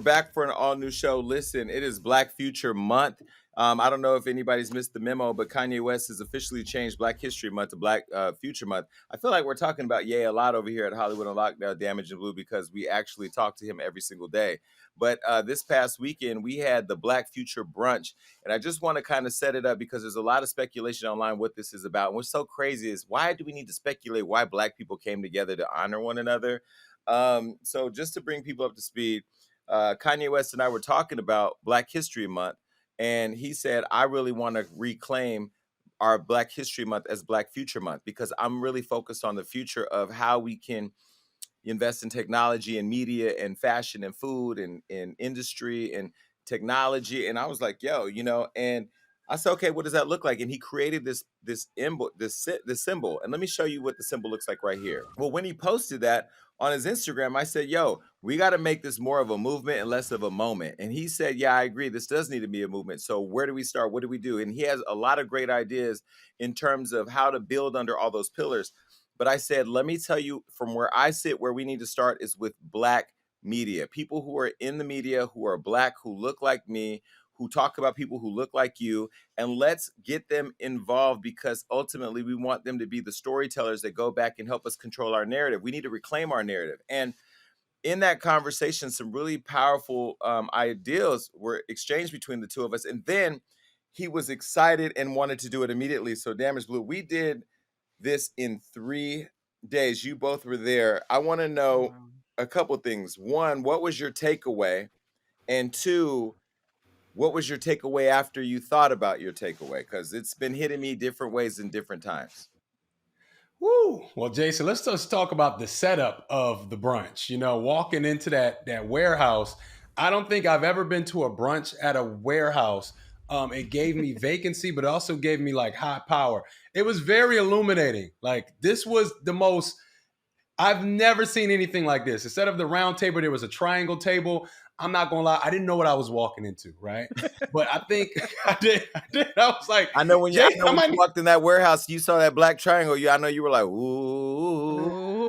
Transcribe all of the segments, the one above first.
back for an all-new show. Listen, it is Black Future Month. I don't know if anybody's missed the memo, but Kanye West has officially changed Black History Month to Black Future Month. I feel like we're talking about Ye a lot over here at Hollywood Unlocked, Damage and Blue, because we actually talk to him every single day. But this past weekend, we had the Black Future Brunch, and I just want to kind of set it up because there's a lot of speculation online what this is about. And what's so crazy is, why do we need to speculate why Black people came together to honor one another? So just to bring people up to speed, Kanye West and I were talking about Black History Month, and he said, I really want to reclaim our Black History Month as Black Future Month, because I'm really focused on the future of how we can invest in technology and media and fashion and food and in industry and technology. And I was like, yo, and I said, okay, what does that look like? And he created this symbol. And let me show you what the symbol looks like right here. Well, when he posted that on his Instagram, I said, yo, we got to make this more of a movement and less of a moment. And he said, yeah, I agree. This does need to be a movement. So where do we start? What do we do? And he has a lot of great ideas in terms of how to build under all those pillars. But I said, let me tell you, from where I sit, where we need to start is with Black media. People who are in the media, who are Black, who look like me, who talk about people who look like you, and let's get them involved, because ultimately we want them to be the storytellers that go back and help us control our narrative. We need to reclaim our narrative. And in that conversation, some really powerful ideas were exchanged between the two of us. And then he was excited and wanted to do it immediately. So Damage Blue, we did this in 3 days. You both were there. I want to know a couple things. One, what was your takeaway? And two, what was your takeaway after you thought about your takeaway? Because it's been hitting me different ways in different times. Woo! Well, Jason, let's just talk about the setup of the brunch. Walking into that warehouse, I don't think I've ever been to a brunch at a warehouse. It gave me vacancy, but it also gave me like high power. It was very illuminating. Like, this was the most, I've never seen anything like this. Instead of the round table, there was a triangle table. I'm not gonna lie, I didn't know what I was walking into, right? But I think I did. I was like, I know when you walked in that warehouse, you saw that black triangle. I know you were like, ooh.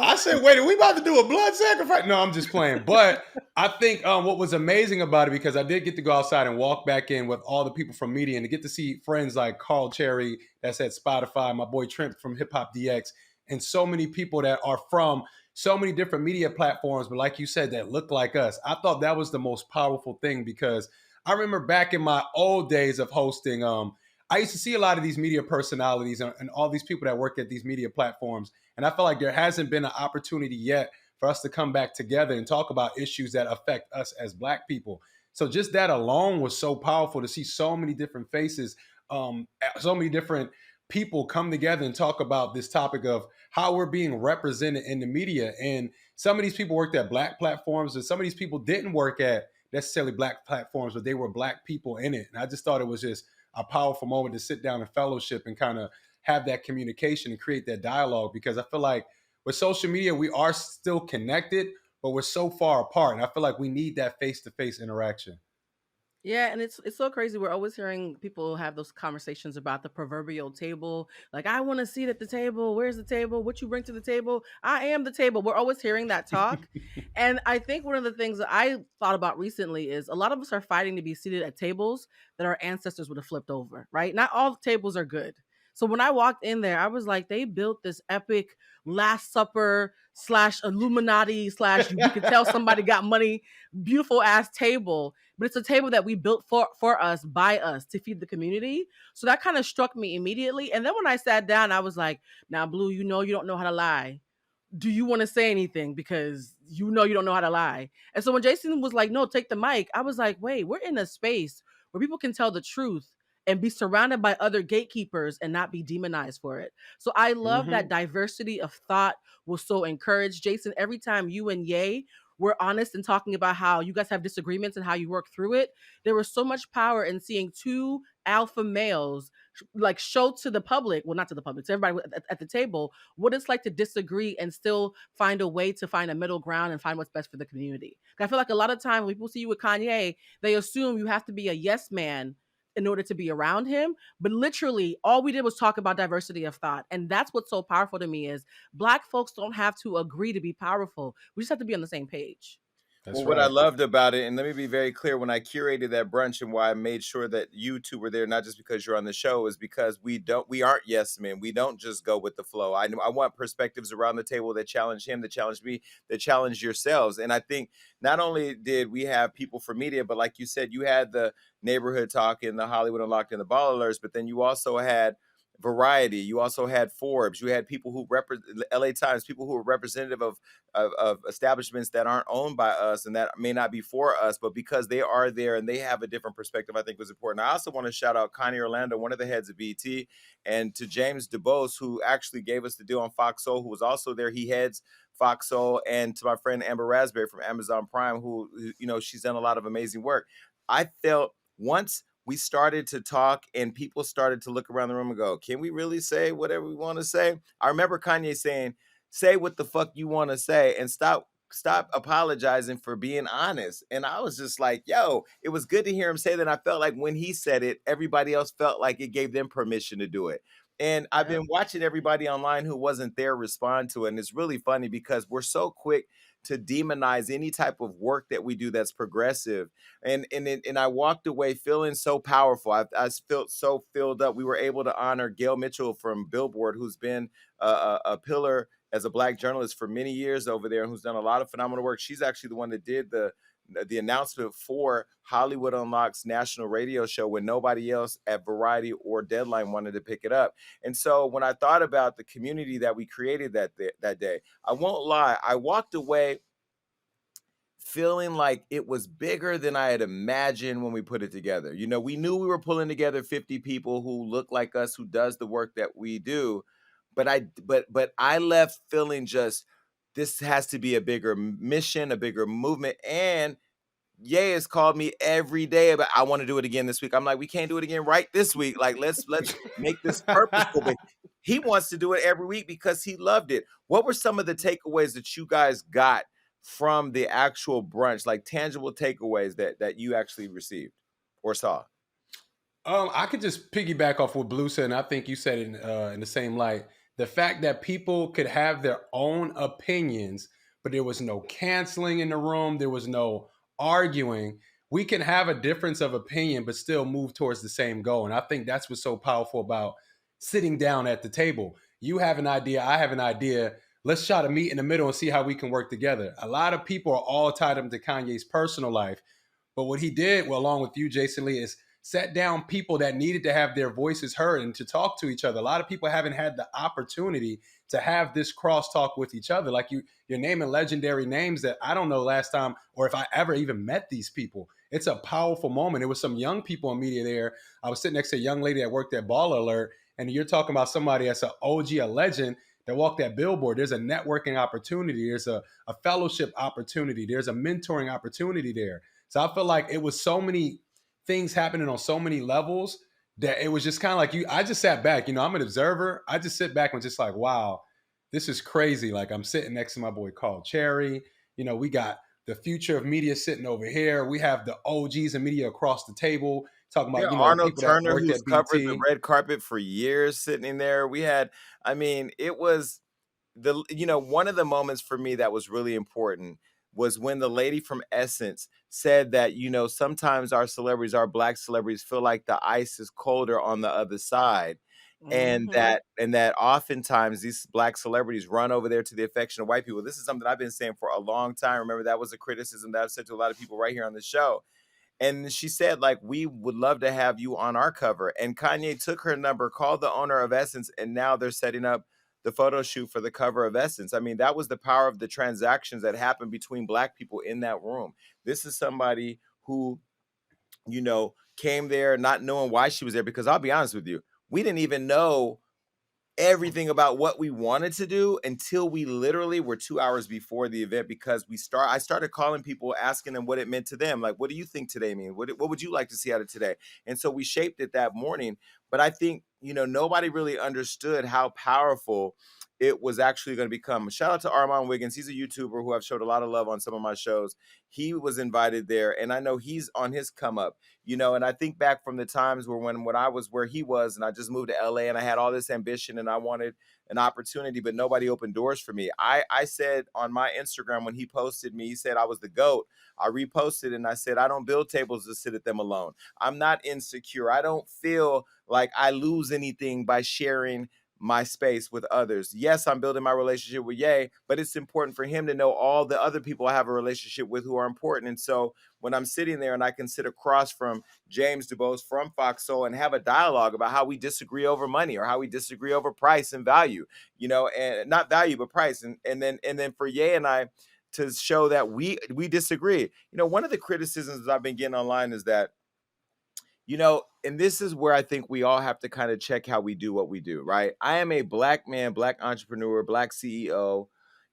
I said, wait, are we about to do a blood sacrifice? No, I'm just playing. But I think what was amazing about it, because I did get to go outside and walk back in with all the people from media, and to get to see friends like Carl Cherry that's at Spotify, my boy Trent from Hip Hop DX, and so many people that are from so many different media platforms, but like you said, that look like us. I thought that was the most powerful thing, because I remember back in my old days of hosting, I used to see a lot of these media personalities and all these people that work at these media platforms. And I felt like there hasn't been an opportunity yet for us to come back together and talk about issues that affect us as Black people. So just that alone was so powerful, to see so many different faces, so many different people come together and talk about this topic of how we're being represented in the media. And some of these people worked at Black platforms, and some of these people didn't work at necessarily Black platforms, but they were Black people in it. And I just thought it was just a powerful moment to sit down and fellowship and kind of have that communication and create that dialogue, because I feel like with social media, we are still connected, but we're so far apart. And I feel like we need that face-to-face interaction. Yeah, and it's so crazy. We're always hearing people have those conversations about the proverbial table. Like, I want a seat at the table. Where's the table? What you bring to the table? I am the table. We're always hearing that talk. And I think one of the things that I thought about recently is a lot of us are fighting to be seated at tables that our ancestors would have flipped over, right? Not all tables are good. So when I walked in there, I was like, they built this epic Last Supper / Illuminati / you could tell somebody got money, beautiful ass table, but it's a table that we built for us, by us, to feed the community. So that kind of struck me immediately. And then when I sat down, I was like, now, Blue, you don't know how to lie. Do you want to say anything? Because you don't know how to lie. And so when Jason was like, no, take the mic, I was like, wait, we're in a space where people can tell the truth and be surrounded by other gatekeepers and not be demonized for it. So I love that diversity of thought was so encouraged. Jason, every time you and Ye were honest and talking about how you guys have disagreements and how you work through it, there was so much power in seeing two alpha males like show to the public, well, not to the public, to everybody at the table, what it's like to disagree and still find a way to find a middle ground and find what's best for the community. I feel like a lot of times when people see you with Kanye, they assume you have to be a yes man in order to be around him. But literally all we did was talk about diversity of thought. And that's what's so powerful to me is Black folks don't have to agree to be powerful. We just have to be on the same page. That's Well, what I right. loved about it, and let me be very clear, when I curated that brunch and why I made sure that you two were there, not just because you're on the show, is because we aren't yes men. We don't just go with the flow. I want perspectives around the table that challenge him, that challenge me, that challenge yourselves. And I think not only did we have people from media, but like you said, you had the neighborhood talk and the Hollywood Unlocked and the Ball Alerts, but then you also had Variety. You also had Forbes. You had people who represent LA Times, people who were representative of establishments that aren't owned by us and that may not be for us, but because they are there and they have a different perspective, I think was important. I also want to shout out Connie Orlando, one of the heads of BT, and to James DeBose, who actually gave us the deal on Fox Soul, who was also there. He heads Fox Soul, and to my friend Amber Raspberry from Amazon Prime, who she's done a lot of amazing work. I felt once we started to talk and people started to look around the room and go, can we really say whatever we want to say? I remember Kanye saying, say what the fuck you want to say and stop apologizing for being honest. And I was just like, yo, it was good to hear him say that. I felt like when he said it, everybody else felt like it gave them permission to do it. And I've Yep. been watching everybody online who wasn't there respond to it. And it's really funny because we're so quick to demonize any type of work that we do that's progressive. And I walked away feeling so powerful. I felt so filled up. We were able to honor Gail Mitchell from Billboard, who's been a pillar as a Black journalist for many years over there, and who's done a lot of phenomenal work. She's actually the one that did the announcement for Hollywood Unlocked's national radio show when nobody else at Variety or Deadline wanted to pick it up. And so when I thought about the community that we created that day, I won't lie, I walked away feeling like it was bigger than I had imagined when we put it together. We knew we were pulling together 50 people who look like us, who does the work that we do, but I left feeling just this has to be a bigger mission, a bigger movement. And Ye has called me every day about I want to do it again this week. I'm like, we can't do it again right this week. Like, let's make this purposeful. But he wants to do it every week because he loved it. What were some of the takeaways that you guys got from the actual brunch, like tangible takeaways that you actually received or saw? I could just piggyback off what Blue said, and I think you said it in the same light. The fact that people could have their own opinions, but there was no canceling in the room, there was no arguing. We can have a difference of opinion, but still move towards the same goal. And I think that's what's so powerful about sitting down at the table. You have an idea, I have an idea. Let's try to meet in the middle and see how we can work together. A lot of people are all tied up to Kanye's personal life. But what he did, well, along with you, Jason Lee, is set down people that needed to have their voices heard and to talk to each other. A lot of people haven't had the opportunity to have this crosstalk with each other. Like you're naming legendary names that I don't know last time or if I ever even met these people. It's a powerful moment. There was some young people in media there. I was sitting next to a young lady that worked at Ball Alert, and you're talking about somebody that's an OG, a legend that walked that billboard. There's a networking opportunity. There's a fellowship opportunity. There's a mentoring opportunity there. So I feel like it was so many things happening on so many levels that it was just kind of like I just sat back, I'm an observer. I just sit back and just like, wow, this is crazy. Like I'm sitting next to my boy Carl Cherry. We got the future of media sitting over here. We have the OGs of media across the table talking Yeah, about, Arnold people that Turner, worked who's at covered the BT. red carpet for years, sitting in there. It was one of the moments for me that was really important was when the lady from Essence said that, sometimes our celebrities, our Black celebrities, feel like the ice is colder on the other side. And Mm-hmm. that oftentimes these Black celebrities run over there to the affection of white people. This is something I've been saying for a long time. Remember, that was a criticism that I've said to a lot of people right here on the show. And she said, like, we would love to have you on our cover. And Kanye took her number, called the owner of Essence, and now they're setting up the photo shoot for the cover of Essence. I mean, that was the power of the transactions that happened between Black people in that room. This is somebody who, came there not knowing why she was there, because I'll be honest with you, we didn't even know everything about what we wanted to do until we literally were 2 hours before the event, because I started calling people, asking them what it meant to them. Like, what do you think today mean? What would you like to see out of today? And so we shaped it that morning. But I think, nobody really understood how powerful it was actually going to become. Shout out to Armand Wiggins. He's a YouTuber who I've showed a lot of love on some of my shows. He was invited there, and I know he's on his come up, and I think back from the times where when I was where he was, and I just moved to LA, and I had all this ambition and I wanted an opportunity, but nobody opened doors for me. I said on my Instagram when he posted me, he said I was the GOAT. I reposted and I said, I don't build tables to sit at them alone. I'm not insecure. I don't feel like I lose anything by sharing my space with others. Yes, I'm building my relationship with Ye, but it's important for him to know all the other people I have a relationship with who are important. And so when I'm sitting there and I can sit across from James DuBose from Fox Soul and have a dialogue about how we disagree over money or how we disagree over price and value, and not value, but price. And then for Ye and I to show that we disagree. One of the criticisms that I've been getting online is that, and this is where I think we all have to kind of check how we do what we do, right? I am a Black man, Black entrepreneur, Black CEO,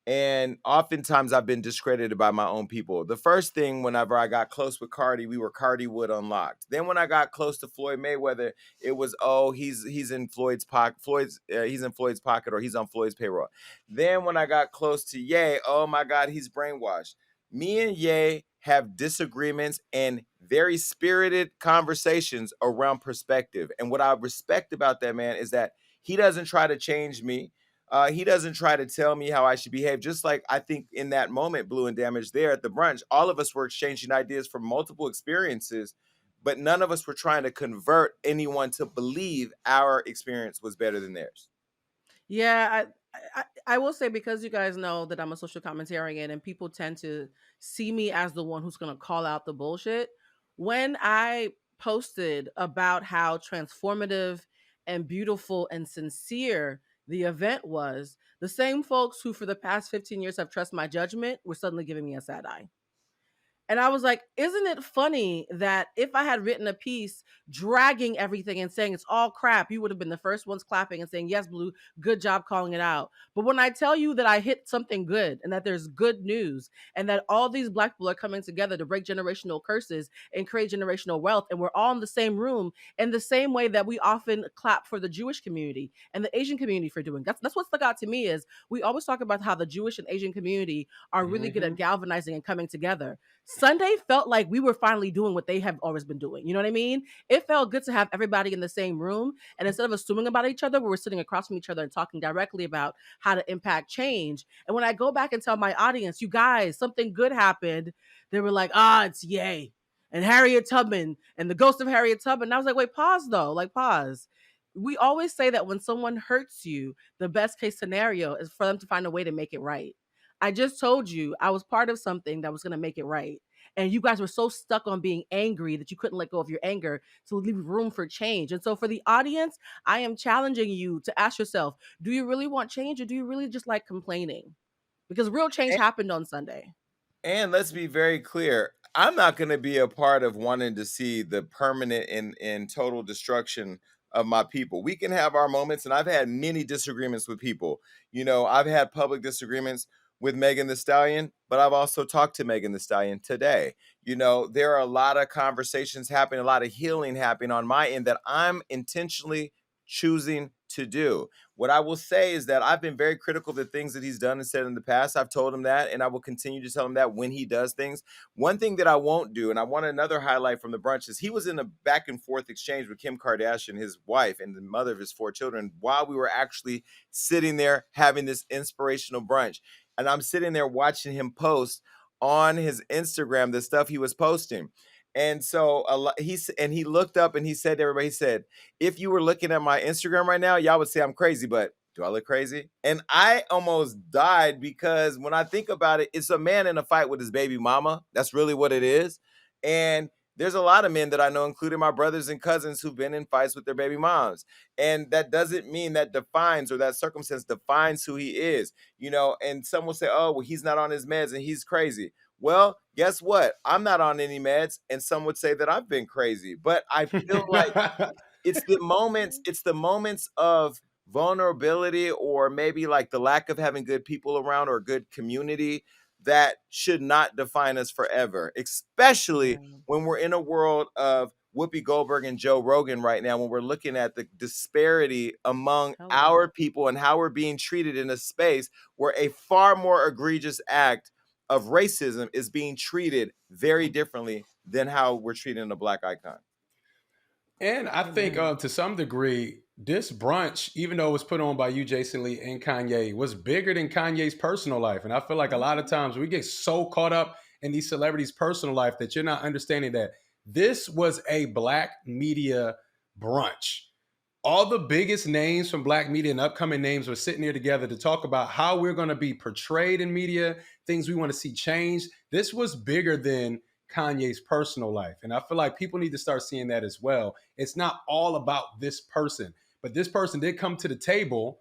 and oftentimes I've been discredited by my own people. The first thing, whenever I got close with Cardi, we were Cardi Wood Unlocked. Then when I got close to Floyd Mayweather, it was, oh, he's in Floyd's pocket, he's in Floyd's pocket, or he's on Floyd's payroll. Then when I got close to Ye, oh my God, he's brainwashed. Me and Ye have disagreements and very spirited conversations around perspective. And what I respect about that man is that he doesn't try to change me. He doesn't try to tell me how I should behave. Just like I think in that moment, Blue and Damage there at the brunch, all of us were exchanging ideas from multiple experiences, but none of us were trying to convert anyone to believe our experience was better than theirs. Yeah, I will say, because you guys know that I'm a social commentarian and people tend to see me as the one who's going to call out the bullshit. When I posted about how transformative and beautiful and sincere the event was, the same folks who for the past 15 years have trusted my judgment were suddenly giving me a side eye. And I was like, isn't it funny that if I had written a piece dragging everything and saying it's all crap, you would have been the first ones clapping and saying, yes, Blue, good job calling it out. But when I tell you that I hit something good and that there's good news and that all these Black people are coming together to break generational curses and create generational wealth, and we're all in the same room in the same way that we often clap for the Jewish community and the Asian community for doing. That's what stuck out to me is we always talk about how the Jewish and Asian community are really good at galvanizing and coming together. Sunday felt like we were finally doing what they have always been doing. You know what I mean? It felt good to have everybody in the same room. And instead of assuming about each other, we were sitting across from each other and talking directly about how to impact change. And when I go back and tell my audience, you guys, something good happened, they were like, it's Ye and Harriet Tubman and the ghost of Harriet Tubman. And I was like, wait, pause though. Like, pause. We always say that when someone hurts you, the best case scenario is for them to find a way to make it right. I just told you I was part of something that was going to make it right. And you guys were so stuck on being angry that you couldn't let go of your anger to leave room for change. And so for the audience, I am challenging you to ask yourself, do you really want change or do you really just like complaining? Because real change happened on Sunday. And let's be very clear. I'm not going to be a part of wanting to see the permanent and total destruction of my people. We can have our moments, and I've had many disagreements with people. I've had public disagreements with Megan Thee Stallion, but I've also talked to Megan Thee Stallion today. There are a lot of conversations happening, a lot of healing happening on my end that I'm intentionally choosing to do. What I will say is that I've been very critical of the things that he's done and said in the past. I've told him that, and I will continue to tell him that when he does things. One thing that I won't do, and I want another highlight from the brunch, is he was in a back and forth exchange with Kim Kardashian, his wife, and the mother of his 4 children, while we were actually sitting there having this inspirational brunch. And I'm sitting there watching him post on his Instagram the stuff he was posting. And so he looked up and he said to everybody, he said, if you were looking at my Instagram right now, y'all would say I'm crazy, but do I look crazy? And I almost died because when I think about it, it's a man in a fight with his baby mama. That's really what it is. And there's a lot of men that I know, including my brothers and cousins, who've been in fights with their baby moms. And that doesn't mean that defines, or that circumstance defines who he is, and some will say, oh, well, he's not on his meds and he's crazy. Well, guess what? I'm not on any meds, and some would say that I've been crazy. But I feel like it's the moments of vulnerability, or maybe like the lack of having good people around or good community, that should not define us forever, especially when we're in a world of Whoopi Goldberg and Joe Rogan right now when we're looking at the disparity among Hello. our people and how we're being treated in a space where a far more egregious act of racism is being treated very differently than how we're treating a Black icon. And I think Amen. to some degree, this brunch, even though it was put on by you, Jason Lee, and Kanye, was bigger than Kanye's personal life. And I feel like a lot of times we get so caught up in these celebrities' personal life that you're not understanding that this was a Black media brunch. All the biggest names from Black media and upcoming names were sitting here together to talk about how we're going to be portrayed in media, things we want to see changed. This was bigger than Kanye's personal life. And I feel like people need to start seeing that as well. It's not all about this person, but this person did come to the table,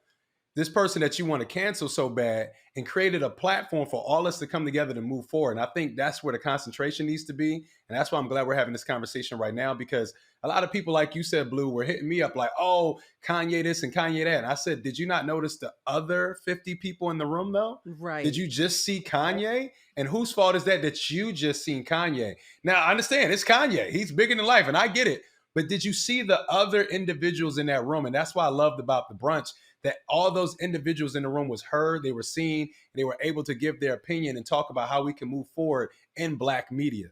this person that you want to cancel so bad, and created a platform for all us to come together to move forward. And I think that's where the concentration needs to be. And that's why I'm glad we're having this conversation right now, because a lot of people, like you said, Blue, were hitting me up like, oh, Kanye this and Kanye that. And I said, did you not notice the other 50 people in the room, though? Right. Did you just see Kanye? And whose fault is that you just seen Kanye? Now, I understand it's Kanye. He's bigger than life, and I get it. But did you see the other individuals in that room? And that's what I loved about the brunch, that all those individuals in the room was heard, they were seen, and they were able to give their opinion and talk about how we can move forward in Black media.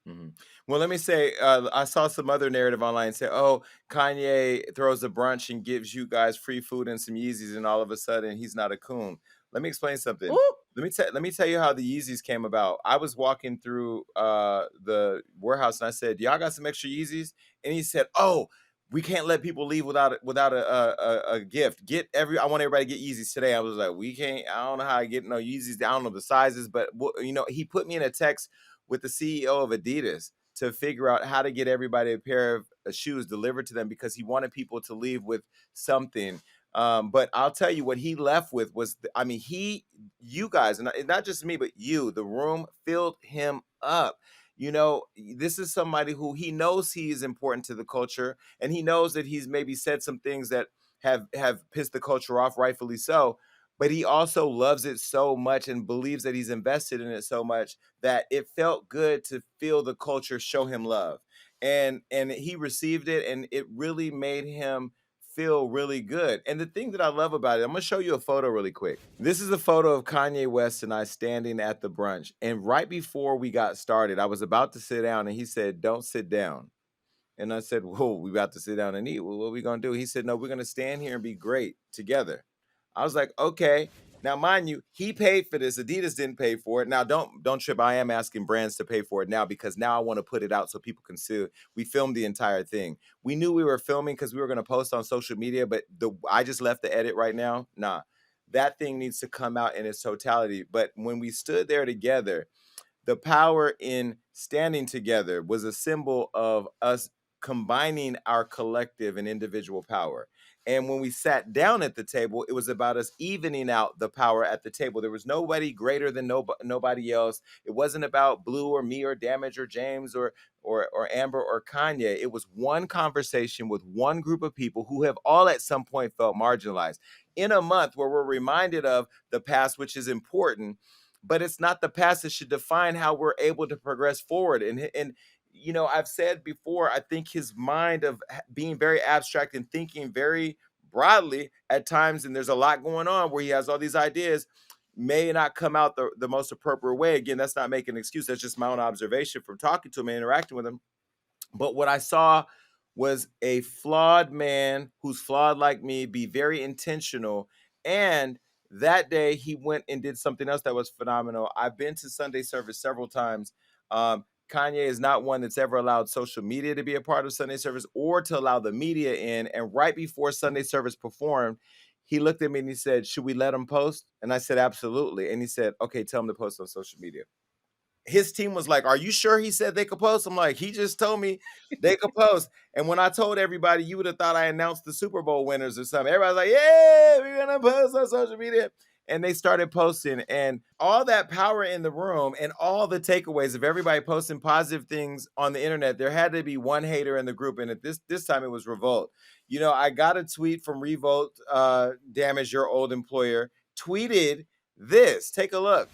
Mm-hmm. Well, let me say, I saw some other narrative online say, oh, Kanye throws a brunch and gives you guys free food and some Yeezys, and all of a sudden he's not a coon. Let me explain something. Ooh. Let me tell you how the Yeezys came about. I was walking through the warehouse and I said, y'all got some extra Yeezys? And he said, oh, we can't let people leave without a gift. I want everybody to get Yeezys today. I was like, we can't. I don't know how I get no Yeezys. I don't know the sizes, but he put me in a text with the CEO of Adidas to figure out how to get everybody a pair of shoes delivered to them because he wanted people to leave with something. But I'll tell you what he left with was, you guys, and not just me, but you, the room filled him up. This is somebody who he knows he is important to the culture, and he knows that he's maybe said some things that have pissed the culture off, rightfully so. But he also loves it so much and believes that he's invested in it so much that it felt good to feel the culture show him love. And he received it, and it really made him feel really good. And the thing that I love about it, I'm gonna show you a photo really quick. This is a photo of Kanye West and I standing at the brunch. And right before we got started, I was about to sit down and he said, don't sit down. And I said, whoa, we about to sit down and eat. Well, what are we gonna do? He said, no, we're gonna stand here and be great together. I was like, okay. Now, mind you, he paid for this. Adidas didn't pay for it. Now, don't trip. I am asking brands to pay for it now because now I want to put it out so people can see it. We filmed the entire thing. We knew we were filming because we were going to post on social media, but I just left the edit right now. Nah, that thing needs to come out in its totality. But when we stood there together, the power in standing together was a symbol of us combining our collective and individual power. And when we sat down at the table, it was about us evening out the power at the table. There was nobody greater than nobody else. It wasn't about Blue or me or Damage or James or Amber or Kanye. It was one conversation with one group of people who have all at some point felt marginalized. In a month where we're reminded of the past, which is important, but it's not the past that should define how we're able to progress forward. And I've said before, I think his mind of being very abstract and thinking very broadly at times, and there's a lot going on where he has all these ideas, may not come out the most appropriate way. Again, that's not making an excuse. That's just my own observation from talking to him and interacting with him. But what I saw was a flawed man who's flawed like me, be very intentional. And that day he went and did something else that was phenomenal. I've been to Sunday service several times. Kanye is not one that's ever allowed social media to be a part of Sunday service or to allow the media in. And right before Sunday service performed, he looked at me and he said, should we let him post? And I said, absolutely. And he said, okay, tell him to post on social media. His team was like, are you sure he said they could post? I'm like, he just told me they could post. And when I told everybody, you would have thought I announced the Super Bowl winners or something. Everybody's like, yeah, we're going to post on social media. And they started posting, and all that power in the room and all the takeaways of everybody posting positive things on the internet. There had to be one hater in the group. And at this time it was Revolt. I got a tweet from Revolt, Damage, your old employer, tweeted this. Take a look.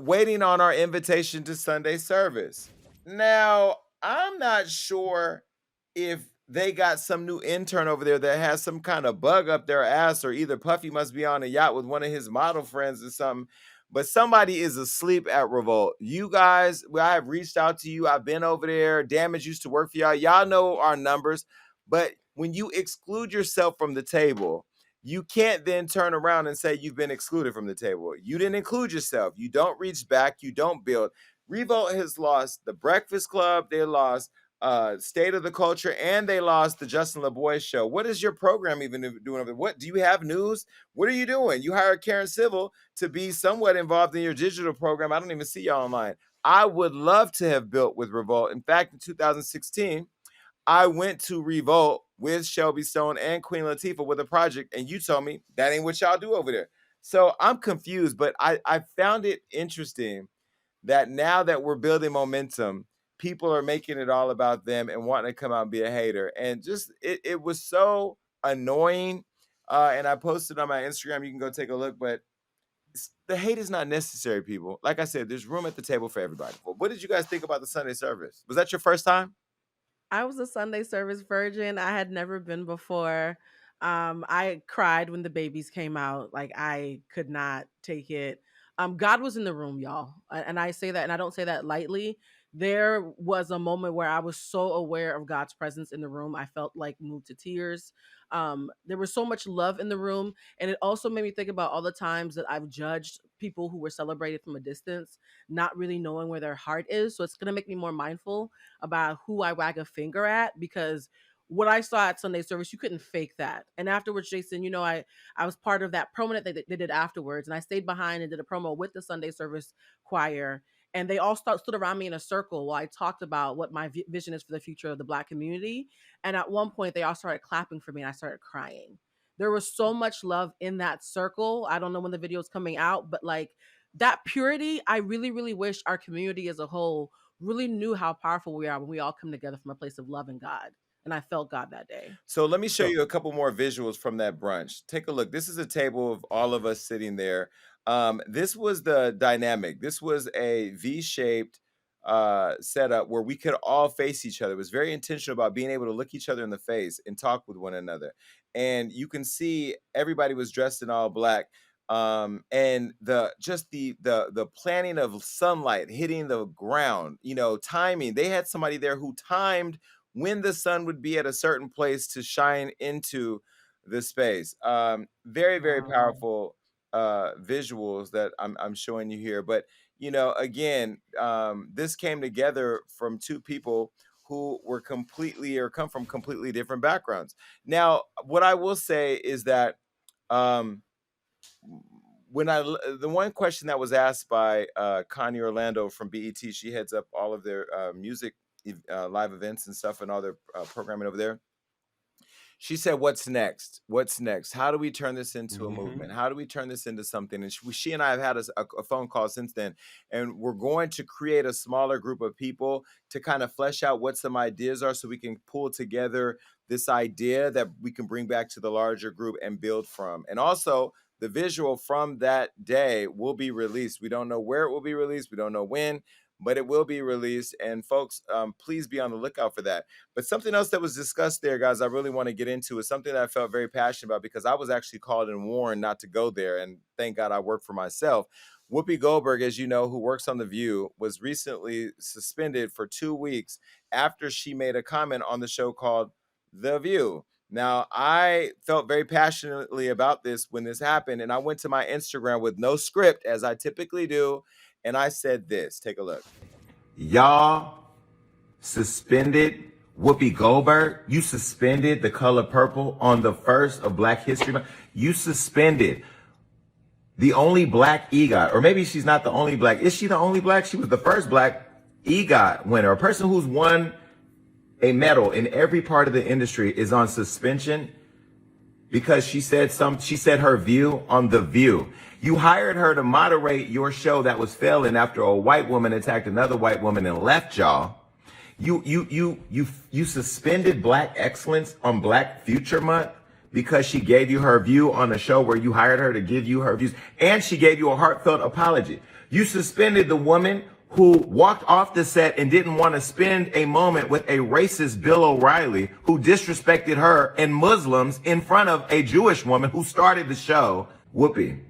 Waiting on our invitation to Sunday service. Now, I'm not sure if they got some new intern over there that has some kind of bug up their ass, or either Puffy must be on a yacht with one of his model friends or something. But somebody is asleep at Revolt. You guys, I have reached out to you. I've been over there. Damage used to work for y'all. Y'all know our numbers. But when you exclude yourself from the table, you can't then turn around and say you've been excluded from the table. You didn't include yourself. You don't reach back. You don't build. Revolt has lost the Breakfast Club. They lost State of the Culture, and they lost the Justin LaBoy show. What is your program even doing over there? What do you have news? What are you doing? You hired Karen Civil to be somewhat involved in your digital program. I don't even see y'all online. I would love to have built with Revolt. In fact, in 2016, I went to Revolt with Shelby Stone and Queen Latifah with a project, and you told me that ain't what y'all do over there. So I'm confused, but I found it interesting that now that we're building momentum, people are making it all about them and wanting to come out and be a hater. And just it was so annoying. And I posted on my Instagram. You can go take a look, but the hate is not necessary, people. Like I said, there's room at the table for everybody. But what did you guys think about the Sunday service? Was that your first time? I was a Sunday service virgin. I had never been before. I cried when the babies came out. Like I could not take it. God was in the room, y'all, and I say that, and I don't say that lightly. There was a moment where I was so aware of God's presence in the room. I felt like moved to tears. There was so much love in the room, and it also made me think about all the times that I've judged people who were celebrated from a distance, not really knowing where their heart is. So it's gonna make me more mindful about who I wag a finger at, because what I saw at Sunday service, you couldn't fake that. And afterwards, Jason, I was part of that promo that they did afterwards, and I stayed behind and did a promo with the Sunday service choir. And they all stood around me in a circle while I talked about what my vision is for the future of the Black community. And at one point, they all started clapping for me, and I started crying. There was so much love in that circle. I don't know when the video is coming out, but like that purity, I really, really wish our community as a whole really knew how powerful we are when we all come together from a place of love and God. And I felt God that day. So let me show So you a couple more visuals from that brunch. Take a look. This is a table of all of us sitting there. This was the dynamic. This was a V-shaped setup where we could all face each other. It was very intentional about being able to look each other in the face and talk with one another. And you can see everybody was dressed in all black. And the planning of sunlight hitting the ground, timing. They had somebody there who timed when the sun would be at a certain place to shine into the space. Very, very Wow. powerful visuals that I'm showing you here. But, again, this came together from two people who were completely or come from completely different backgrounds. Now, what I will say is that um, the one question that was asked by Connie Orlando from BET, she heads up all of their music live events and stuff and all their programming over there. She said, "What's next? What's next? How do we turn this into a movement? How do we turn this into something?" And she and I have had a phone call since then, and we're going to create a smaller group of people to kind of flesh out what some ideas are, so we can pull together this idea that we can bring back to the larger group and build from. And also, the visual from that day will be released. We don't know where it will be released. We don't know when, but it will be released. And folks, please be on the lookout for that. But something else that was discussed there, guys, I really want to get into is something that I felt very passionate about, because I was actually called and warned not to go there. And thank God I work for myself. Whoopi Goldberg, as you know, who works on The View, was recently suspended for 2 weeks after she made a comment on the show called The View. Now, I felt very passionately about this when this happened, and I went to my Instagram with no script, as I typically do, and I said this. Take a look. Y'all suspended Whoopi Goldberg. You suspended The Color Purple on the 1st of Black History Month. You suspended the only Black EGOT, or maybe she's not the only Black. Is she the only Black? She was the first Black EGOT winner. A person who's won a medal in every part of the industry is on suspension because she said her view on The View. You hired her to moderate your show that was failing after a white woman attacked another white woman and left y'all. You suspended Black excellence on Black Future Month because she gave you her view on a show where you hired her to give you her views, and she gave you a heartfelt apology. You suspended the woman who walked off the set and didn't want to spend a moment with a racist Bill O'Reilly who disrespected her and Muslims in front of a Jewish woman who started the show. Whoopi,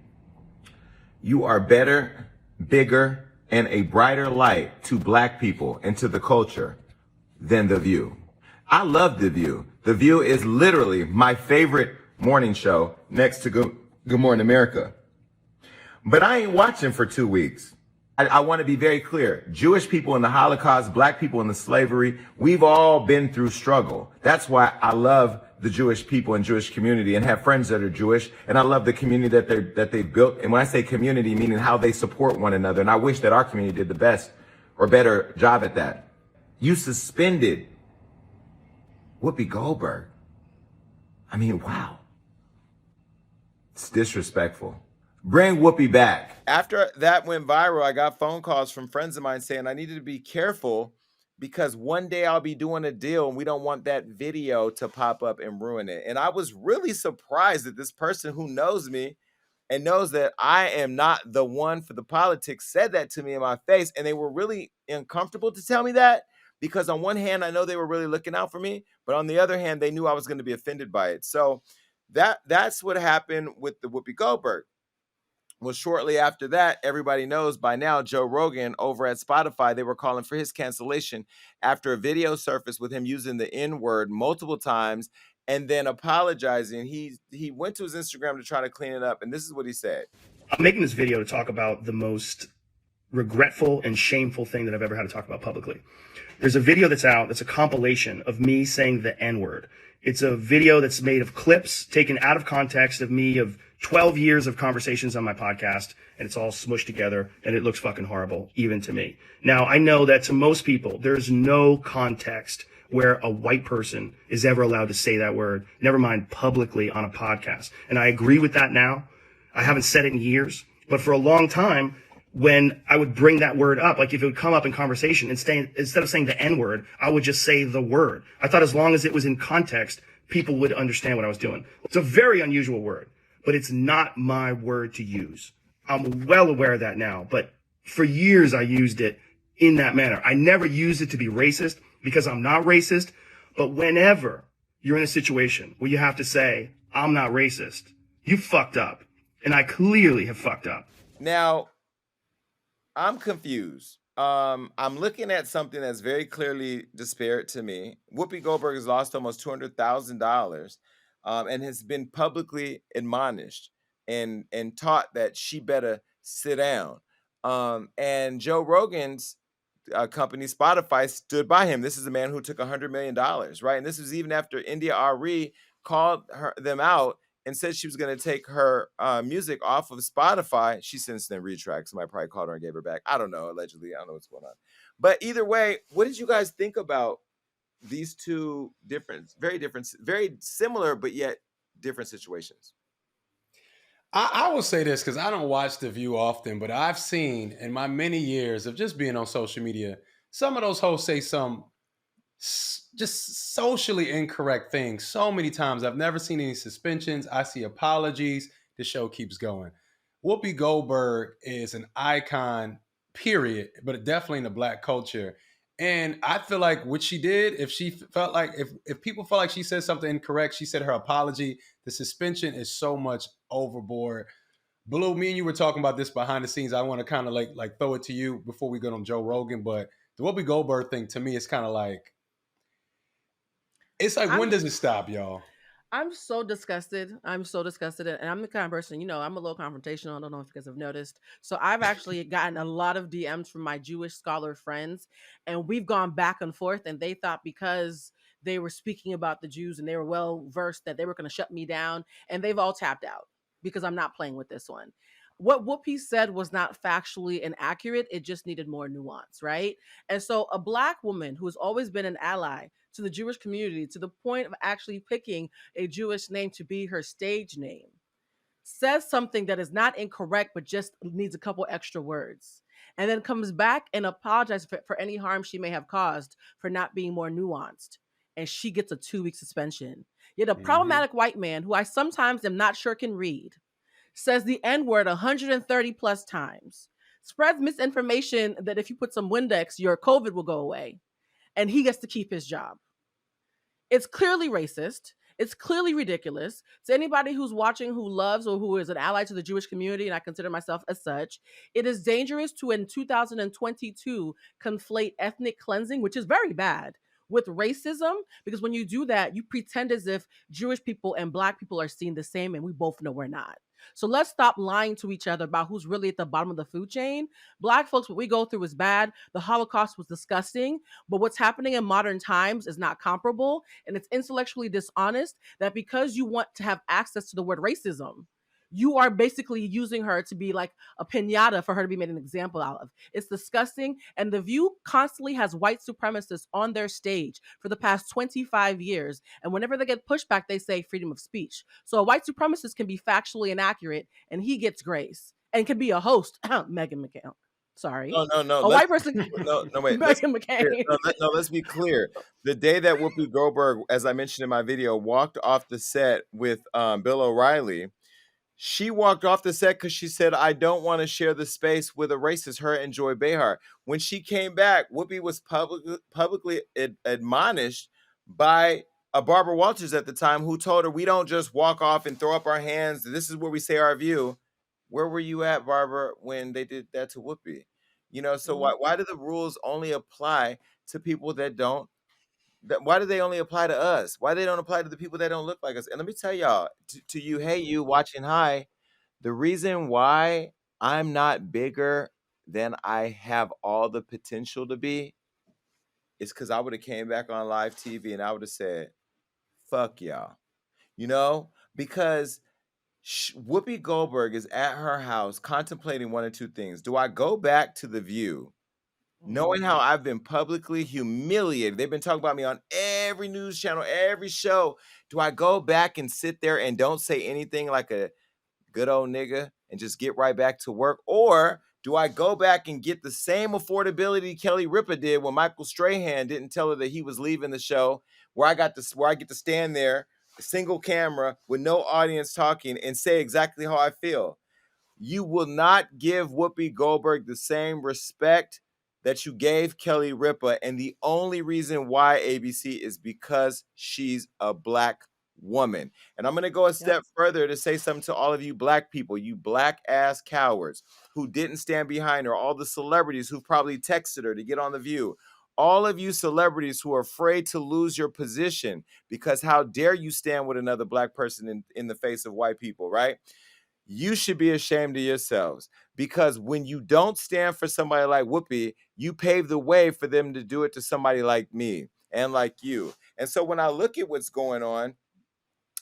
you are better, bigger, and a brighter light to black people and to the culture than The View. I love The View. The View is literally my favorite morning show next to Good Morning America. But I ain't watching for 2 weeks. I want to be very clear. Jewish people in the Holocaust, black people in the slavery, we've all been through struggle. That's why I love the Jewish people and Jewish community and have friends that are Jewish. And I love the community that they've built. And when I say community, meaning how they support one another. And I wish that our community did the best or better job at that. You suspended Whoopi Goldberg. I mean, wow. It's disrespectful. Bring Whoopi back. After that went viral, I got phone calls from friends of mine saying I needed to be careful because one day I'll be doing a deal and we don't want that video to pop up and ruin it. And I was really surprised that this person who knows me and knows that I am not the one for the politics said that to me in my face. And they were really uncomfortable to tell me that because on one hand, I know they were really looking out for me, but on the other hand, they knew I was going to be offended by it. So that's what happened with the Whoopi Goldberg. Well, shortly after that, everybody knows by now, Joe Rogan over at Spotify, they were calling for his cancellation after a video surfaced with him using the N-word multiple times and then apologizing. He went to his Instagram to try to clean it up, and this is what he said. I'm making this video to talk about the most regretful and shameful thing that I've ever had to talk about publicly. There's a video that's out that's a compilation of me saying the N-word. It's a video that's made of clips taken out of context of me of 12 years of conversations on my podcast, and it's all smushed together, and it looks fucking horrible, even to me. Now, I know that to most people, there's no context where a white person is ever allowed to say that word, never mind publicly on a podcast. And I agree with that now. I haven't said it in years, but for a long time, when I would bring that word up, like if it would come up in conversation, instead of saying the N-word, I would just say the word. I thought as long as it was in context, people would understand what I was doing. It's a very unusual word, but it's not my word to use. I'm well aware of that now, but for years I used it in that manner. I never used it to be racist because I'm not racist, but whenever you're in a situation where you have to say, I'm not racist, you fucked up. And I clearly have fucked up. Now, I'm confused. I'm looking at something that's very clearly disparate to me. Whoopi Goldberg has lost almost $200,000 and has been publicly admonished and taught that she better sit down. And Joe Rogan's company, Spotify, stood by him. This is a man who took $100 million, right? And this was even after India Ari called them out and said she was going to take her music off of Spotify. She since then retracted. Somebody probably called her and gave her back. I don't know, allegedly. I don't know what's going on. But either way, what did you guys think about these two very similar, but yet different situations? I will say this because I don't watch The View often, but I've seen in my many years of just being on social media, some of those hosts say some just socially incorrect things so many times. I've never seen any suspensions. I see apologies. The show keeps going. Whoopi Goldberg is an icon, period, but definitely in the black culture. And I feel like what she did, if people felt like she said something incorrect, she said her apology. The suspension is so much overboard. Blue, me and you were talking about this behind the scenes. I want to kind of like throw it to you before we go on Joe Rogan. But the Whoopi Goldberg thing to me is kind of like, it's like, when does it stop, y'all? I'm so disgusted. And I'm the kind of person, I'm a little confrontational. I don't know if you guys have noticed. So I've actually gotten a lot of DMs from my Jewish scholar friends, and we've gone back and forth, and they thought because they were speaking about the Jews and they were well versed that they were going to shut me down, and they've all tapped out because I'm not playing with this one. What Whoopi said was not factually inaccurate. It just needed more nuance, right? And so a black woman who has always been an ally to the Jewish community, to the point of actually picking a Jewish name to be her stage name, says something that is not incorrect, but just needs a couple extra words, and then comes back and apologizes for any harm she may have caused for not being more nuanced. And she gets a 2-week suspension. Yet a problematic white man, who I sometimes am not sure can read, says the N-word 130 plus times, spreads misinformation that if you put some Windex, your COVID will go away, and he gets to keep his job. It's clearly racist. It's clearly ridiculous. To anybody who's watching, who loves or who is an ally to the Jewish community, and I consider myself as such, it is dangerous to, in 2022, conflate ethnic cleansing, which is very bad, with racism, because when you do that, you pretend as if Jewish people and Black people are seen the same, and we both know we're not. So let's stop lying to each other about who's really at the bottom of the food chain. Black folks, what we go through is bad. The Holocaust was disgusting, but what's happening in modern times is not comparable, and it's intellectually dishonest that because you want to have access to the word racism, you are basically using her to be like a pinata for her to be made an example out of. It's disgusting. And The View constantly has white supremacists on their stage for the past 25 years. And whenever they get pushback, they say freedom of speech. So a white supremacist can be factually inaccurate and he gets grace and can be a host. Megan McCain. Sorry. No. A white person. No, wait. Megan McCain. Let's be clear. The day that Whoopi Goldberg, as I mentioned in my video, walked off the set with Bill O'Reilly, she walked off the set because she said, I don't want to share the space with a racist, her and Joy Behar. When she came back, Whoopi was publicly admonished by Barbara Walters at the time, who told her, we don't just walk off and throw up our hands. This is where we say our view. Where were you at, Barbara, when they did that to Whoopi? You know, so why do the rules only apply to people that don't? Why do they only apply to us? Why they don't apply to the people that don't look like us? And let me tell y'all, to you, hey, you watching high, the reason why I'm not bigger than I have all the potential to be is because I would have came back on live TV and I would have said, fuck y'all. You know, because Whoopi Goldberg is at her house contemplating one of two things. Do I go back to The View, knowing how I've been publicly humiliated? They've been talking about me on every news channel, every show. Do I go back and sit there and don't say anything like a good old nigga and just get right back to work? Or do I go back and get the same affordability Kelly Ripa did when Michael Strahan didn't tell her that he was leaving the show, where I get to stand there, a single camera with no audience talking, and say exactly how I feel? You will not give Whoopi Goldberg the same respect that you gave Kelly Ripa, and the only reason why, ABC, is because she's a Black woman. And I'm going to go a step further to say something to all of you Black people, you Black ass cowards who didn't stand behind her, all the celebrities who probably texted her to get on The View, all of you celebrities who are afraid to lose your position because how dare you stand with another Black person in the face of white people, right? You should be ashamed of yourselves, because when you don't stand for somebody like Whoopi, you pave the way for them to do it to somebody like me and like you. And so when I look at what's going on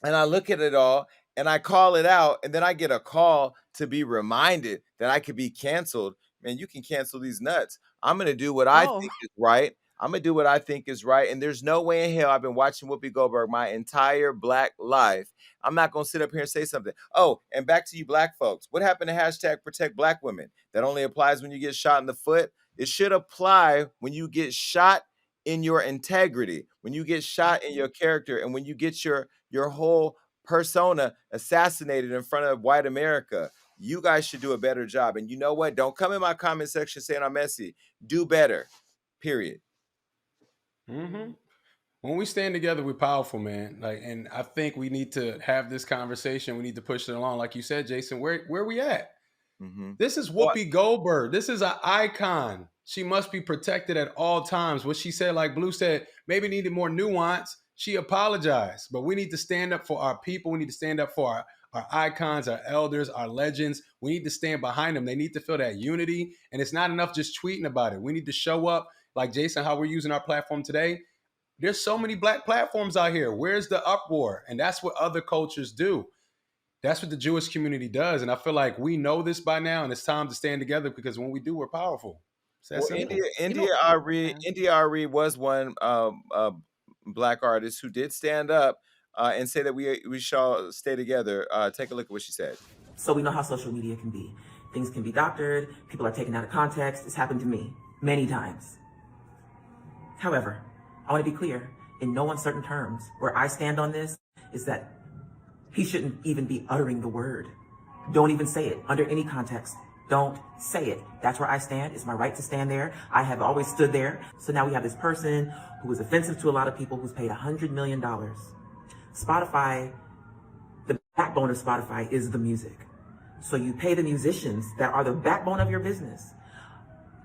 and I look at it all and I call it out, and then I get a call to be reminded that I could be canceled, man, you can cancel these nuts. I'm going to do what I think is right. I'm going to do what I think is right. And there's no way in hell, I've been watching Whoopi Goldberg my entire Black life, I'm not going to sit up here and say something. Oh, and back to you Black folks. What happened to hashtag protect Black women? That only applies when you get shot in the foot. It should apply when you get shot in your integrity, when you get shot in your character, and when you get your whole persona assassinated in front of white America. You guys should do a better job. And you know what? Don't come in my comment section saying I'm messy. Do better. Period. Mm-hmm. When we stand together, we're powerful, man. Like, and I think we need to have this conversation. We need to push it along. Like you said, Jason, where we at? Mm-hmm. This is Whoopi Goldberg. This is an icon. She must be protected at all times. What she said, like Blue said, maybe needed more nuance. She apologized, but we need to stand up for our people. We need to stand up for our icons, our elders, our legends. We need to stand behind them. They need to feel that unity. And it's not enough just tweeting about it. We need to show up like Jason, how we're using our platform today. There's so many Black platforms out here. Where's the uproar? And that's what other cultures do. That's what the Jewish community does. And I feel like we know this by now, and it's time to stand together, because when we do, we're powerful. India Ari was one Black artist who did stand up and say that we shall stay together. Take a look at what she said. So we know how social media can be. Things can be doctored. People are taken out of context. It's happened to me many times. However, I want to be clear, in no uncertain terms, where I stand on this is that he shouldn't even be uttering the word. Don't even say it under any context. Don't say it. That's where I stand. It's my right to stand there. I have always stood there. So now we have this person who is offensive to a lot of people who's paid $100 million. Spotify, the backbone of Spotify is the music. So you pay the musicians that are the backbone of your business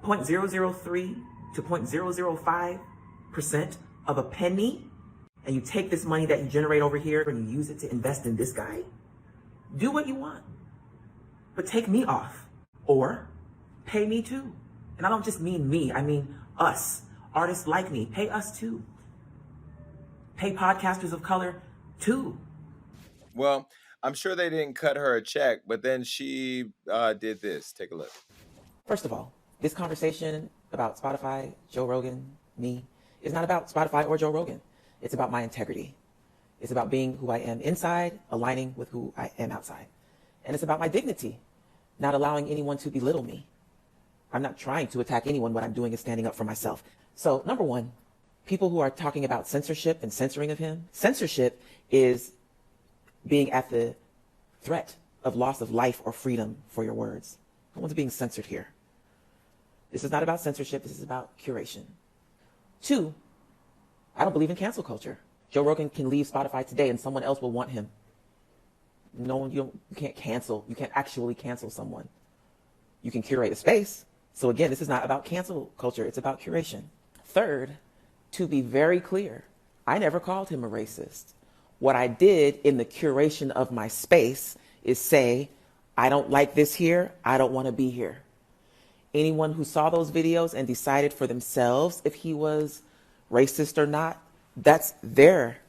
0.003 to 0.005% of a penny, and you take this money that you generate over here and you use it to invest in this guy. Do what you want, but take me off. Or pay me too. And I don't just mean me, I mean us. Artists like me, pay us too. Pay podcasters of color too. Well, I'm sure they didn't cut her a check, but then she did this. Take a look. First of all, this conversation about Spotify, Joe Rogan, me, is not about Spotify or Joe Rogan. It's about my integrity. It's about being who I am inside, aligning with who I am outside. And it's about my dignity. Not allowing anyone to belittle me. I'm not trying to attack anyone. What I'm doing is standing up for myself. So, number one, people who are talking about censorship and censoring of him, censorship is being at the threat of loss of life or freedom for your words. No one's being censored here. This is not about censorship. This is about curation. Two, I don't believe in cancel culture. Joe Rogan can leave Spotify today and someone else will want him. No, you can't cancel. You can't actually cancel someone. You can curate a space. So again, this is not about cancel culture. It's about curation. Third, to be very clear, I never called him a racist. What I did in the curation of my space is say, I don't like this here. I don't want to be here. Anyone who saw those videos and decided for themselves if he was racist or not, that's their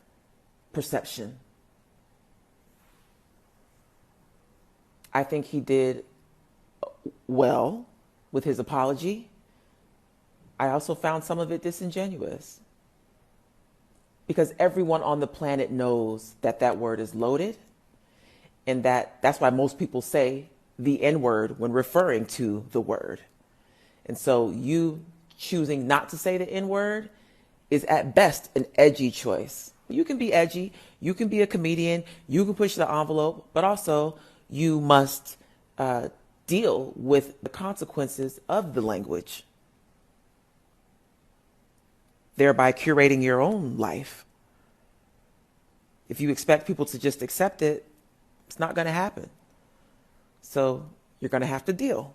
perception. I think he did well with his apology. I also found some of it disingenuous because everyone on the planet knows that that word is loaded, and that's why most people say the N-word when referring to the word. And so you choosing not to say the N-word is at best an edgy choice. You can be edgy, you can be a comedian, you can push the envelope, but also you must deal with the consequences of the language, thereby curating your own life. If you expect people to just accept it, it's not going to happen. So you're going to have to deal.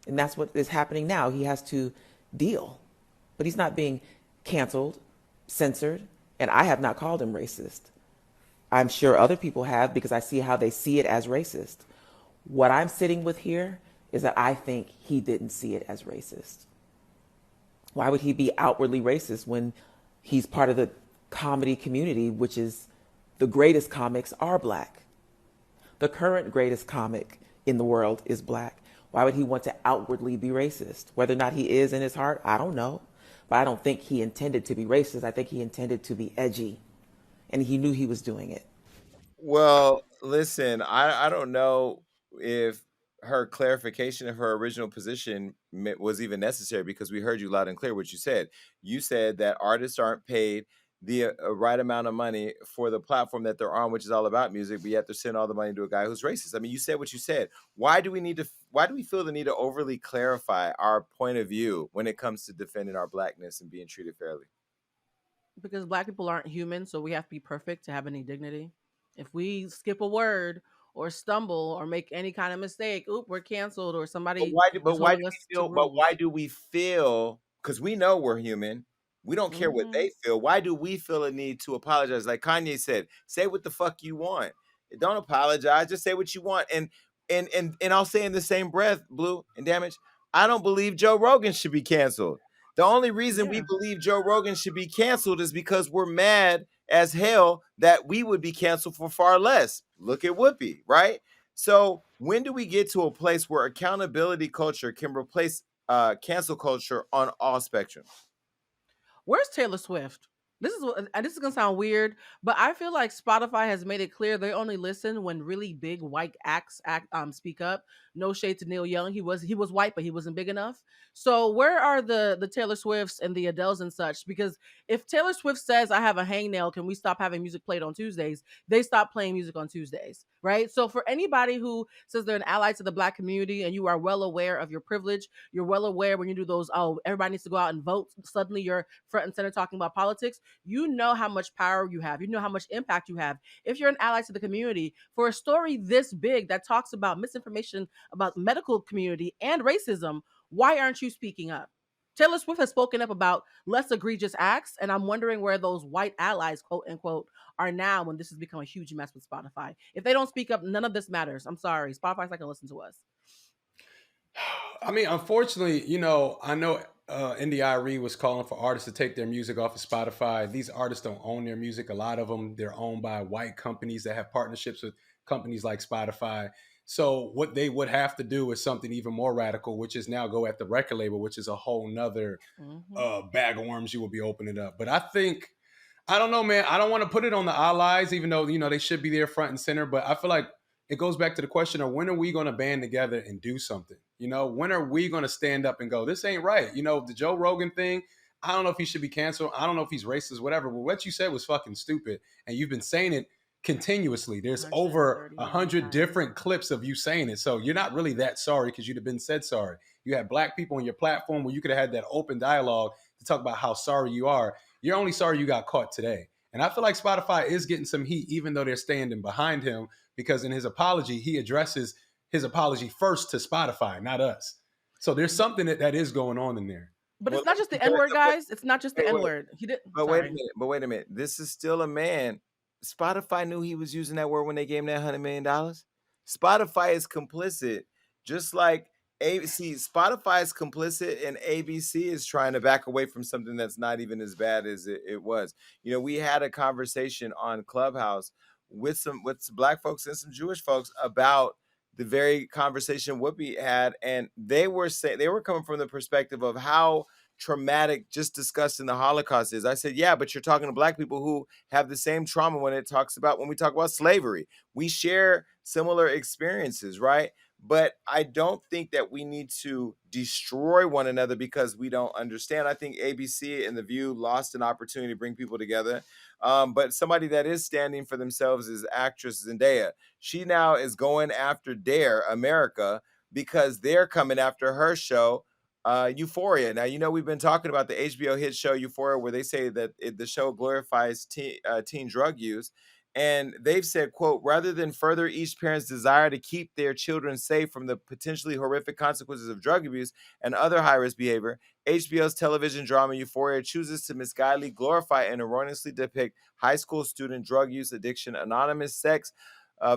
And that's what is happening now. He has to deal. But he's not being canceled, censored, and I have not called him racist. I'm sure other people have because I see how they see it as racist. What I'm sitting with here is that I think he didn't see it as racist. Why would he be outwardly racist when he's part of the comedy community, which is the greatest comics are black? The current greatest comic in the world is black. Why would he want to outwardly be racist? Whether or not he is in his heart, I don't know. But I don't think he intended to be racist. I think he intended to be edgy. And he knew he was doing it. Well, listen, I don't know if her clarification of her original position was even necessary because we heard you loud and clear what you said. You said that artists aren't paid the right amount of money for the platform that they're on, which is all about music, but yet they're sending all the money to a guy who's racist. I mean, you said what you said. Why do we feel the need to overly clarify our point of view when it comes to defending our blackness and being treated fairly? Because black people aren't human, so we have to be perfect to have any dignity. If we skip a word or stumble or make any kind of mistake, oop, we're canceled, or somebody is holding us to rules. Why do we feel? Because we know we're human. We don't care what they feel. Why do we feel a need to apologize? Like Kanye said, say what the fuck you want. Don't apologize. Just say what you want. And I'll say in the same breath, Blue and Damage, I don't believe Joe Rogan should be canceled. The only reason we believe Joe Rogan should be canceled is because we're mad as hell that we would be canceled for far less. Look at Whoopi, right? So when do we get to a place where accountability culture can replace cancel culture on all spectrums? Where's Taylor Swift? this is gonna sound weird, but I feel like Spotify has made it clear they only listen when really big white acts speak up. No shade to Neil Young, he was white, but he wasn't big enough. So where are the Taylor Swifts and the Adeles and such? Because if Taylor Swift says I have a hangnail, can we stop having music played on Tuesdays? They stop playing music on Tuesdays, right? So for anybody who says they're an ally to the Black community and you are well aware of your privilege, you're well aware when you do those, oh, everybody needs to go out and vote. Suddenly you're front and center talking about politics. You know how much power you have. You know how much impact you have. If you're an ally to the community, for a story this big that talks about misinformation about the medical community and racism, why aren't you speaking up? Taylor Swift has spoken up about less egregious acts, and I'm wondering where those white allies, quote unquote, are now when this has become a huge mess with Spotify. If they don't speak up, none of this matters. I'm sorry. Spotify's not going to listen to us. I mean, unfortunately, I know NDIRE was calling for artists to take their music off of Spotify. These artists don't own their music. A lot of them, they're owned by white companies that have partnerships with companies like Spotify. So what they would have to do is something even more radical, which is now go at the record label, which is a whole nother bag of worms you will be opening up. But I don't know, man. I don't want to put it on the allies, even though, they should be there front and center. But I feel like it goes back to the question of when are we going to band together and do something? When are we going to stand up and go, this ain't right? The Joe Rogan thing, I don't know if he should be canceled. I don't know if he's racist, whatever. But what you said was fucking stupid. And you've been saying it continuously. There's over 100 different clips of you saying it. So you're not really that sorry because you'd have been said sorry. You had Black people on your platform where you could have had that open dialogue to talk about how sorry you are. You're only sorry you got caught today. And I feel like Spotify is getting some heat, even though they're standing behind him, because in his apology, he addresses his apology first to Spotify, not us. So there's something that is going on in there. But it's not just the N-word, guys. It's not just the N-word. He did. But wait a minute. This is still a man. Spotify knew he was using that word when they gave him that $100 million. Spotify is complicit, just like Spotify is complicit, and ABC is trying to back away from something that's not even as bad as it was. We had a conversation on Clubhouse with some Black folks and some Jewish folks about the very conversation Whoopi had, and they were coming from the perspective of how traumatic just discussing the Holocaust is. I said, yeah, but you're talking to Black people who have the same trauma when we talk about slavery. We share similar experiences, right? But I don't think that we need to destroy one another because we don't understand. I think ABC and The View lost an opportunity to bring people together. But somebody that is standing for themselves is actress Zendaya. She now is going after Dare America because they're coming after her show, Euphoria. Now, we've been talking about the HBO hit show Euphoria, where they say that the show glorifies teen drug use. And they've said, quote, rather than further each parent's desire to keep their children safe from the potentially horrific consequences of drug abuse and other high-risk behavior, HBO's television drama Euphoria chooses to misguidedly glorify and erroneously depict high school student drug use, addiction, anonymous sex,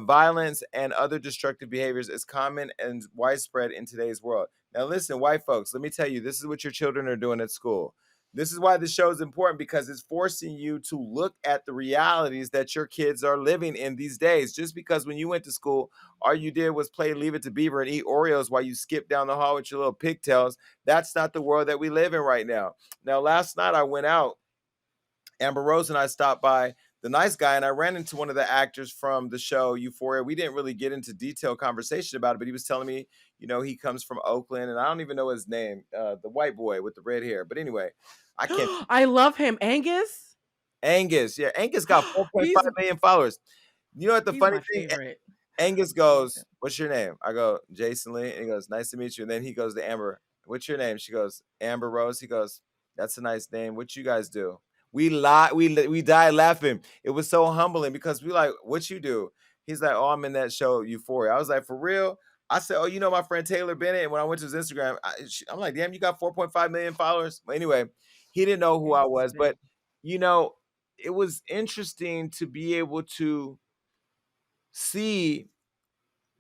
violence, and other destructive behaviors as common and widespread in today's world. Now, listen, white folks, let me tell you, this is what your children are doing at school. This is why this show is important, because it's forcing you to look at the realities that your kids are living in these days. Just because when you went to school, all you did was play Leave It to Beaver and eat Oreos while you skipped down the hall with your little pigtails, that's not the world that we live in right now. Now, last night I went out. Amber Rose and I stopped by The Nice Guy, and I ran into one of the actors from the show Euphoria. We didn't really get into detailed conversation about it, but he was telling me, he comes from Oakland, and I don't even know his name, the white boy with the red hair. But anyway, I can't. I love him. Angus, yeah. Angus got 4.5 million followers. You know what the funny thing? Favorite. Angus goes, what's your name? I go, Jason Lee. And he goes, nice to meet you. And then he goes to Amber, what's your name? She goes, Amber Rose. He goes, that's a nice name. What you guys do? We died laughing. It was so humbling because we like, what you do? He's like, oh, I'm in that show Euphoria. I was like, for real? I said, oh, my friend Taylor Bennett. And when I went to his Instagram, I'm like, damn, you got 4.5 million followers. But anyway, he didn't know who I was. But, it was interesting to be able to see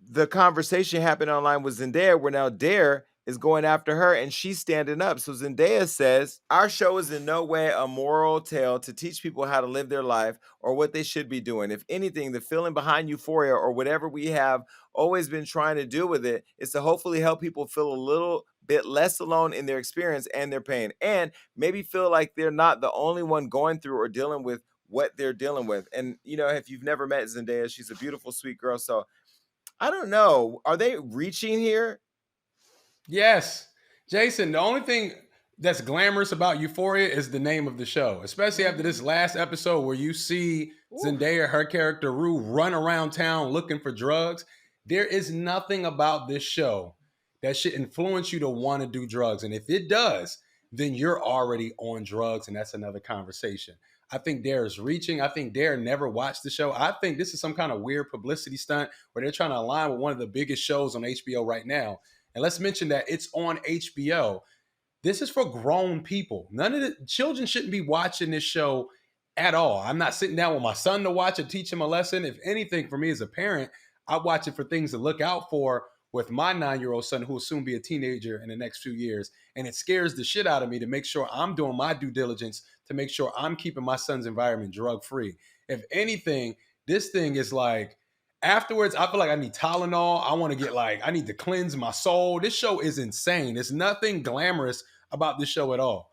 the conversation happen online with Zendaya, where now Dare is going after her and she's standing up. So Zendaya says, our show is in no way a moral tale to teach people how to live their life or what they should be doing. If anything, the feeling behind Euphoria or whatever we have always been trying to do with it is to hopefully help people feel a little bit less alone in their experience and their pain, and maybe feel like they're not the only one going through or dealing with what they're dealing with. And, you know, if you've never met Zendaya, she's a beautiful, sweet girl. So I don't know. Are they reaching here? Yes. Jason, the only thing that's glamorous about Euphoria is the name of the show, especially after this last episode where you see Zendaya, her character Rue, run around town looking for drugs. There is nothing about this show that should influence you to want to do drugs. And if it does, then you're already on drugs, and that's another conversation. I think Dare is reaching. I think Dare never watched the show. I think this is some kind of weird publicity stunt where they're trying to align with one of the biggest shows on HBO right now. And let's mention that it's on HBO. This is for grown people. None of the children shouldn't be watching this show at all. I'm not sitting down with my son to watch it, teach him a lesson. If anything, for me as a parent, I watch it for things to look out for with my 9-year-old son, who will soon be a teenager in the next few years. And it scares the shit out of me to make sure I'm doing my due diligence to make sure I'm keeping my son's environment drug-free. If anything, this thing is like, afterwards, I feel like I need Tylenol. I want to get I need to cleanse my soul. This show is insane. There's nothing glamorous about this show at all.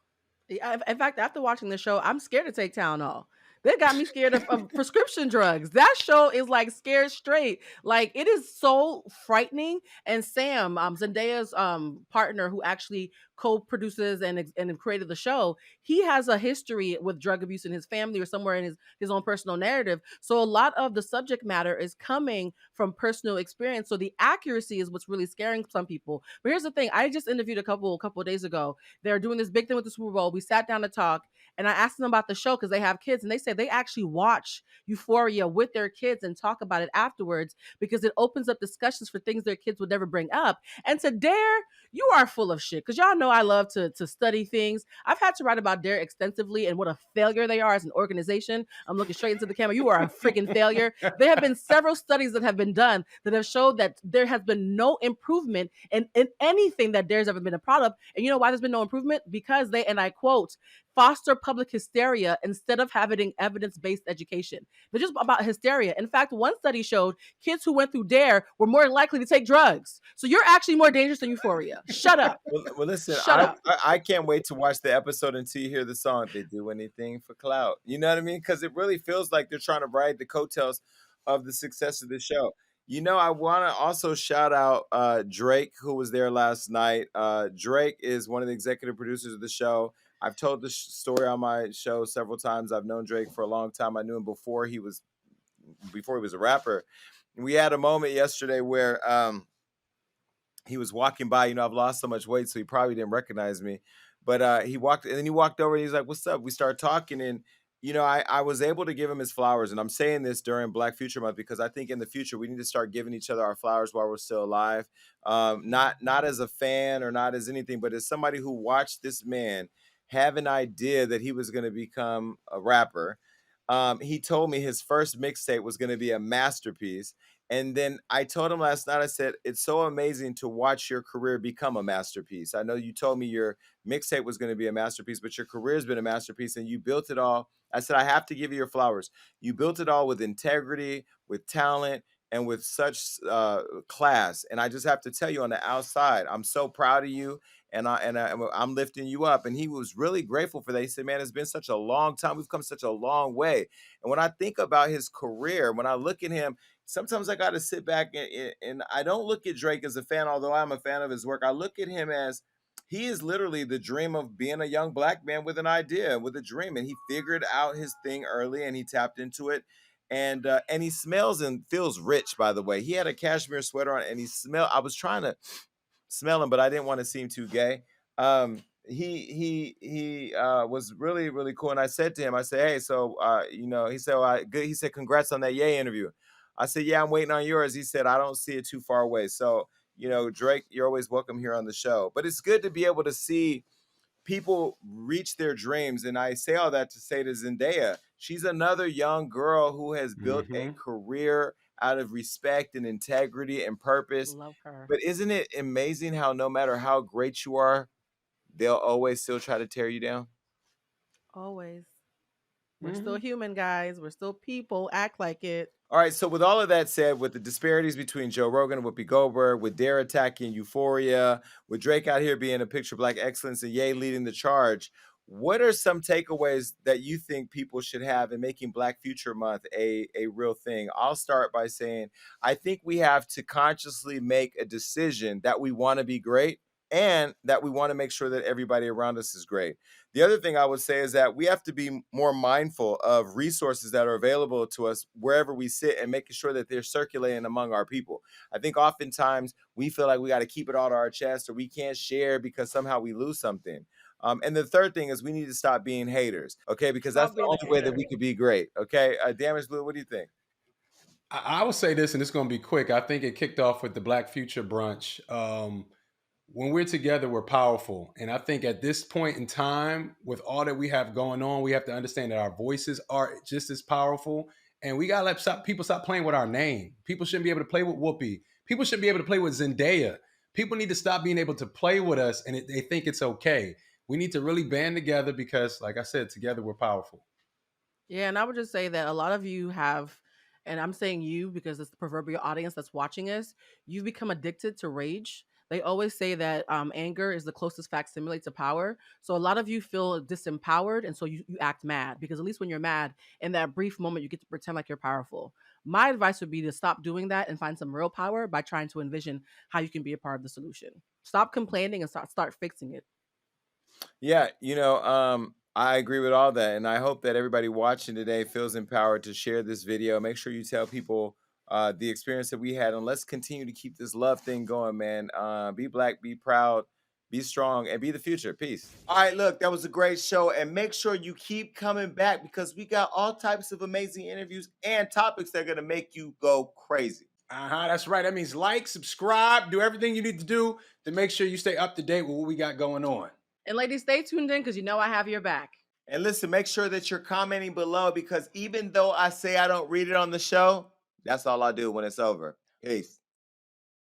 In fact, after watching the show, I'm scared to take Tylenol. They got me scared of prescription drugs. That show is like scared straight. Like, it is so frightening. And Sam, Zendaya's partner, who actually co-produces and created the show, he has a history with drug abuse in his family or somewhere in his own personal narrative. So a lot of the subject matter is coming from personal experience. So the accuracy is what's really scaring some people. But here's the thing: I just interviewed a couple of days ago. They're doing this big thing with the Super Bowl. We sat down to talk, and I asked them about the show because they have kids, and they said they actually watch Euphoria with their kids and talk about it afterwards because it opens up discussions for things their kids would never bring up. And to Dare, you are full of shit, because y'all know I love to study things. I've had to write about Dare extensively and what a failure they are as an organization. I'm looking straight into the camera. You are a freaking failure. There have been several studies that have been done that have showed that there has been no improvement in anything that Dare's ever been a part of. And you know why there's been no improvement? Because they, and I quote, foster public hysteria instead of having evidence-based education. They're just about hysteria. In fact, one study showed kids who went through Dare were more likely to take drugs. So you're actually more dangerous than Euphoria. Shut up. Well, listen, Shut up. I can't wait to watch the episode until you hear the song. They do anything for clout. You know what I mean? Because it really feels like they're trying to ride the coattails of the success of the show. You know, I want to also shout out Drake, who was there last night. Drake is one of the executive producers of the show. I've told this story on my show several times. I've known Drake for a long time. I knew him before he was a rapper. We had a moment yesterday where he was walking by. You know, I've lost so much weight, so he probably didn't recognize me. But he walked over and he's like, "What's up?" We started talking, and you know, I was able to give him his flowers. And I'm saying this during Black Future Month because I think in the future we need to start giving each other our flowers while we're still alive. Not as a fan or not as anything, but as somebody who watched this man have an idea that he was going to become a rapper. He told me his first mixtape was going to be a masterpiece. And then I told him last night, I said, it's so amazing to watch your career become a masterpiece. I know you told me your mixtape was going to be a masterpiece, but your career has been a masterpiece and you built it all. I said, I have to give you your flowers. You built it all with integrity, with talent, and with such class. And I just have to tell you on the outside, I'm so proud of you. And I'm lifting you up. And he was really grateful for that. He said, man, it's been such a long time. We've come such a long way. And when I think about his career, when I look at him, sometimes I got to sit back and I don't look at Drake as a fan, although I'm a fan of his work. I look at him as he is literally the dream of being a young Black man with an idea, with a dream. And he figured out his thing early and he tapped into it. And he smells and feels rich, by the way. He had a cashmere sweater on and I was trying to smell him, but I didn't want to seem too gay. He was really, really cool. And I said to him, I said, hey, so, you know, he said, good. He said, congrats on that Ye interview. I said, yeah, I'm waiting on yours. He said, I don't see it too far away. So, you know, Drake, you're always welcome here on the show. But it's good to be able to see people reach their dreams. And I say all that to say to Zendaya, she's another young girl who has built a career out of respect and integrity and purpose. Love her. But isn't it amazing how no matter how great you are, they'll always still try to tear you down? Always. We're still human, guys. We're still people. Act like it. All right, so with all of that said, with the disparities between Joe Rogan and Whoopi Goldberg, with Dare attacking Euphoria, with Drake out here being a picture of Black excellence and Ye leading the charge, what are some takeaways that you think people should have in making Black Future Month a real thing? I'll start by saying I think we have to consciously make a decision that we want to be great and that we want to make sure that everybody around us is great. The other thing I would say is that we have to be more mindful of resources that are available to us wherever we sit and making sure that they're circulating among our people. I think oftentimes we feel like we got to keep it all to our chest or we can't share because somehow we lose something. And the third thing is we need to stop being haters, okay? Because that's Stop the being a only way that hater. we could be great, okay? Damage Blue, what do you think? I will say this, and it's going to be quick. I think it kicked off with the Black Future Brunch. When we're together, we're powerful. And I think at this point in time, with all that we have going on, we have to understand that our voices are just as powerful. And we got to let people stop playing with our name. People shouldn't be able to play with Whoopi. People shouldn't be able to play with Zendaya. People need to stop being able to play with us, and they think it's okay. We need to really band together because, like I said, together we're powerful. Yeah, and I would just say that a lot of you have, and I'm saying you because it's the proverbial audience that's watching us, you've become addicted to rage. They always say that anger is the closest facsimile to power. So a lot of you feel disempowered, and so you act mad because at least when you're mad, in that brief moment, you get to pretend like you're powerful. My advice would be to stop doing that and find some real power by trying to envision how you can be a part of the solution. Stop complaining and start fixing it. Yeah, I agree with all that. And I hope that everybody watching today feels empowered to share this video. Make sure you tell people the experience that we had. And let's continue to keep this love thing going, man. Be Black, be proud, be strong, and be the future. Peace. All right, look, that was a great show. And make sure you keep coming back because we got all types of amazing interviews and topics that are going to make you go crazy. That's right. That means like, subscribe, do everything you need to do to make sure you stay up to date with what we got going on. And ladies, stay tuned in because you know I have your back. And listen, make sure that you're commenting below because even though I say I don't read it on the show, that's all I do when it's over. Peace.